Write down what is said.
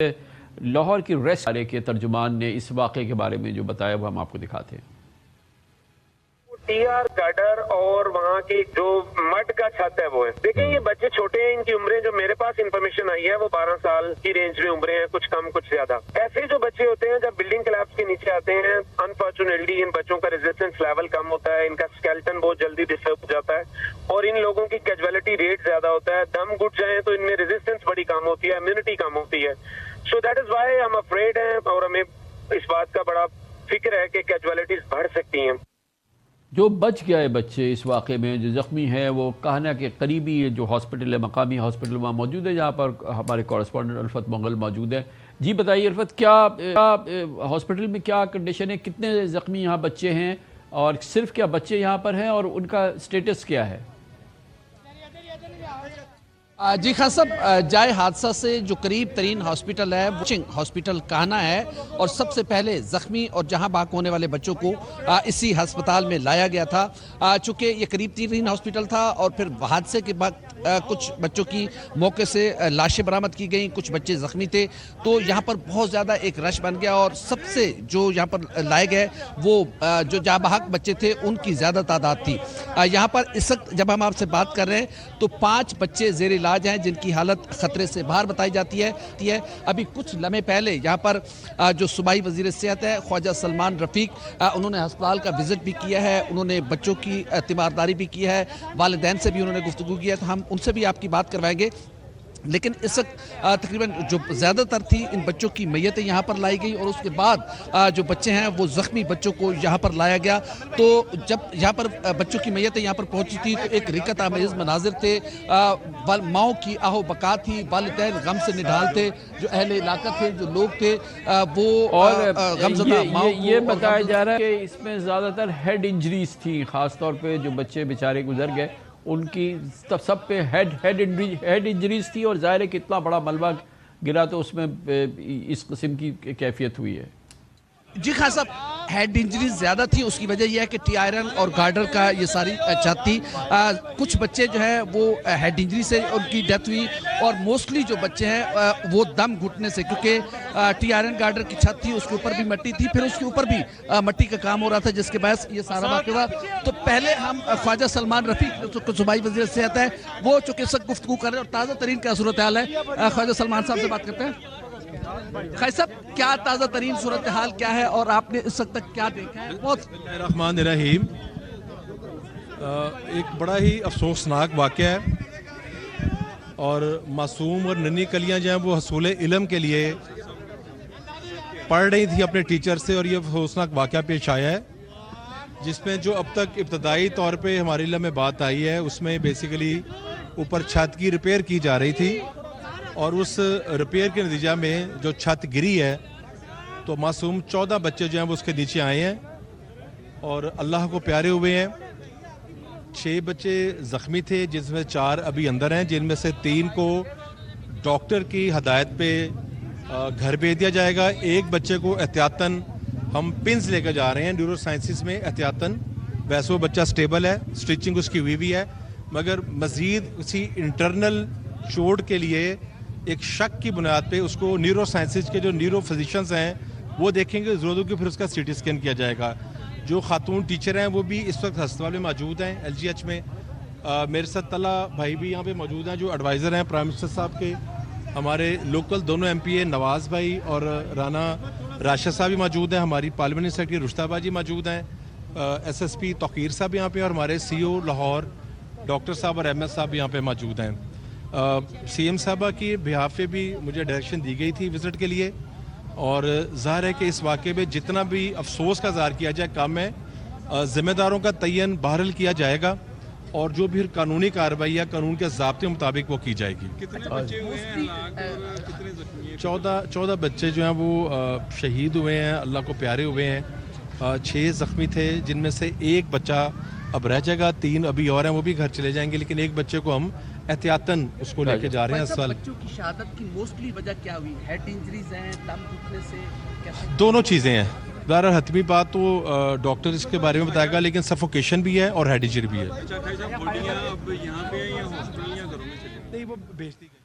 لاہور کی ریسٹ ادارے کے ترجمان نے اس واقعے کے بارے میں جو بتایا وہ ہم آپ کو دکھاتے ہیں۔ ٹی آر گڈر اور وہاں کی جو مڈ کا چھت ہے وہ ہے۔ دیکھیں یہ بچے چھوٹے ہیں، ان کی عمریں جو میرے پاس انفارمیشن آئی ہے وہ 12 سال کی رینج میں عمریں ہیں، کچھ کم کچھ زیادہ۔ ایسے جو بچے ہوتے ہیں جب بلڈنگ کلیپس کے نیچے آتے ہیں، انفارچونیٹلی ان بچوں کا ریزسٹنس لیول کم ہوتا ہے، ان کا اسکیلٹن بہت جلدی ڈسٹرب ہو جاتا ہے اور ان لوگوں کی کیجویلٹی ریٹ زیادہ ہوتا ہے۔ دم گھٹ جائیں تو ان میں ریزسٹنس بڑی کم ہوتی ہے، امیونٹی کم ہوتی ہے۔ سو دیٹ از وائی ہم افریڈ ہیں اور ہمیں اس بات کا بڑا فکر ہے کہ کیجویلٹیز بڑھ سکتی ہیں۔ جو بچ گیا ہے بچے اس واقعے میں، جو زخمی ہے، وہ کہنا کہ قریبی جو ہاسپٹل ہے، مقامی ہاسپٹل وہاں موجود ہے، جہاں پر ہمارے کورسپونڈنٹ الفت مغل موجود ہے۔ جی بتائیے الفت، کیا ہاسپٹل میں کیا کنڈیشن ہے، کتنے زخمی یہاں بچے ہیں اور صرف کیا بچے یہاں پر ہیں اور ان کا سٹیٹس کیا ہے؟ جی خان صاحب، جائے حادثہ سے جو قریب ترین ہاسپٹل ہے ہاسپٹل کہنا ہے، اور سب سے پہلے زخمی اور جہاں بحق ہونے والے بچوں کو اسی ہسپتال میں لایا گیا تھا۔ چونکہ یہ قریب ترین ہاسپٹل تھا اور پھر حادثے کے بعد کچھ بچوں کی موقع سے لاشیں برآمد کی گئیں، کچھ بچے زخمی تھے، تو یہاں پر بہت زیادہ ایک رش بن گیا اور سب سے جو یہاں پر لائے گئے وہ جو جاں بحق بچے تھے ان کی زیادہ تعداد تھی۔ یہاں پر اس وقت جب ہم آپ سے بات کر رہے ہیں تو 5 بچے زیر علاج ہیں جن کی حالت خطرے سے باہر بتائی جاتی ہے۔ ابھی کچھ لمحے پہلے یہاں پر جو صوبائی وزیر صحت ہے خواجہ سلمان رفیق، انہوں نے ہسپتال کا وزٹ بھی کیا ہے، انہوں نے بچوں کی تیمارداری بھی کی ہے، والدین سے بھی انہوں نے گفتگو کی ہے، تو ہم ان سے بھی آپ کی بات کروائیں گے۔ لیکن اس وقت تقریباً جو زیادہ تر تھی ان بچوں کی میتیں یہاں پر لائی گئی اور اس کے بعد جو بچے ہیں وہ زخمی بچوں کو یہاں پر لایا گیا۔ تو جب یہاں پر بچوں کی میتیں یہاں پر پہنچی تھی تو ایک رکت آمیز مناظر تھے، ماؤں کی آہو بکا تھی، والدین غم سے نڈھال تھے، جو اہل علاقہ تھے، جو لوگ تھے وہ غمزدہ ماؤں کو، یہ بتایا جا رہا ہے کہ اس میں زیادہ تر ہیڈ انجریز تھی، خاص طور پہ جو بچے بیچارے گزر گئے ان کی سب پہ ہیڈ انجریز تھی، اور ظاہر ہے کہ اتنا بڑا ملبہ گرا تو اس میں اس قسم کی کیفیت ہوئی ہے۔ جی خان صاحب، ہیڈ انجریز زیادہ تھی، اس کی وجہ یہ ہے کہ ٹی آئرن اور گارڈر کا یہ ساری چھت تھی۔ کچھ بچے جو ہیں وہ ہیڈ انجری سے ان کی ڈیتھ ہوئی اور موسٹلی جو بچے ہیں وہ دم گھٹنے سے، کیونکہ ٹی آئرن گارڈر کی چھت تھی، اس کے اوپر بھی مٹی تھی، پھر اس کے اوپر بھی مٹی کا کام ہو رہا تھا، جس کے باعث یہ سارا واقعہ ہوا۔ تو پہلے ہم خواجہ سلمان رفیق صوبائی وزیر صحت ہے وہ چونکہ اس وقت گفتگو کر رہے ہیں اور تازہ ترین کیا صورتحال ہے، خواجہ سلمان صاحب سے بات کرتے ہیں۔ خواجہ صاحب، کیا تازہ ترین صورتحال کیا ہے اور آپ نے اس وقت تک کیا دیکھا ہے؟ بسم اللہ الرحمن الرحیم، ایک بڑا ہی افسوسناک واقعہ ہے اور معصوم اور ننھی کلیاں جو ہیں وہ حصول علم کے لیے پڑھ رہی تھی اپنے ٹیچر سے، اور یہ افسوسناک واقعہ پیش آیا ہے جس میں جو اب تک ابتدائی طور پہ ہمارے علم میں بات آئی ہے اس میں بیسیکلی اوپر چھت کی ریپیئر کی جا رہی تھی اور اس ریپیئر کے نتیجہ میں جو چھت گری ہے تو معصوم 14 بچے جو ہیں وہ اس کے نیچے آئے ہیں اور اللہ کو پیارے ہوئے ہیں۔ 6 بچے زخمی تھے جس میں 4 ابھی اندر ہیں، جن میں سے 3 کو ڈاکٹر کی ہدایت پہ گھر بھیج دیا جائے گا۔ ایک بچے کو احتیاطاً ہم پنس لے کر جا رہے ہیں نیورو سائنسز میں احتیاطاً، ویسے وہ بچہ سٹیبل ہے، سٹیچنگ اس کی ہوئی ہے، مگر مزید اسی انٹرنل چوٹ کے لیے ایک شک کی بنیاد پہ اس کو نیورو سائنسز کے جو نیورو فزیشنز ہیں وہ دیکھیں گے، ضرورت ہوگی پھر اس کا سی ٹی اسکین کیا جائے گا۔ جو خاتون ٹیچر ہیں وہ بھی اس وقت ہسپتال میں موجود ہیں ایل جی ایچ میں۔ میرے ساتھ طلحہ بھائی بھی یہاں پہ موجود ہیں جو ایڈوائزر ہیں پرائم منسٹر صاحب کے، ہمارے لوکل دونوں ایم پی اے نواز بھائی اور رانا راشد صاحب بھی موجود ہیں، ہماری پارلیمنٹ سیکرٹری رشتہ باجی موجود ہیں، ایس ایس پی توقیر صاحب یہاں پہ، اور ہمارے سی او لاہور ڈاکٹر صاحب اور ایم ایس صاحب یہاں پہ موجود ہیں۔ سی ایم صاحبہ کی بہاف پہ بھی مجھے ڈائریکشن دی گئی تھی وزٹ کے لیے، اور ظاہر ہے کہ اس واقعے میں جتنا بھی افسوس کا اظہار کیا جائے کم ہے، ذمہ داروں کا تعین بہرحال کیا جائے گا اور جو بھی قانونی کارروائی ہے قانون کے ضابطے مطابق وہ کی جائے گی۔ کتنے بچے ہوئے ہیں؟ 14 بچے جو ہیں وہ شہید ہوئے ہیں، اللہ کو پیارے ہوئے ہیں، 6 زخمی تھے جن میں سے ایک بچہ اب رہ جائے گا، 3 ابھی اور ہیں وہ بھی گھر چلے جائیں گے، لیکن ایک بچے کو ہم احتیاطاً اس کو لے کے جا رہے ہیں اسپتال۔ بچوں کی شہادت کی موسٹلی وجہ کیا ہوئی؟ ہیڈ انجریز ہیں، دم گھٹنے سے، دونوں چیزیں ہیں۔ بہرحال حتمی بات تو ڈاکٹر اس کے بارے میں بتائے گا، لیکن سفوکیشن بھی ہے اور ہیڈ انجری بھی ہے۔ نہیں، وہ بھیج دی گئی۔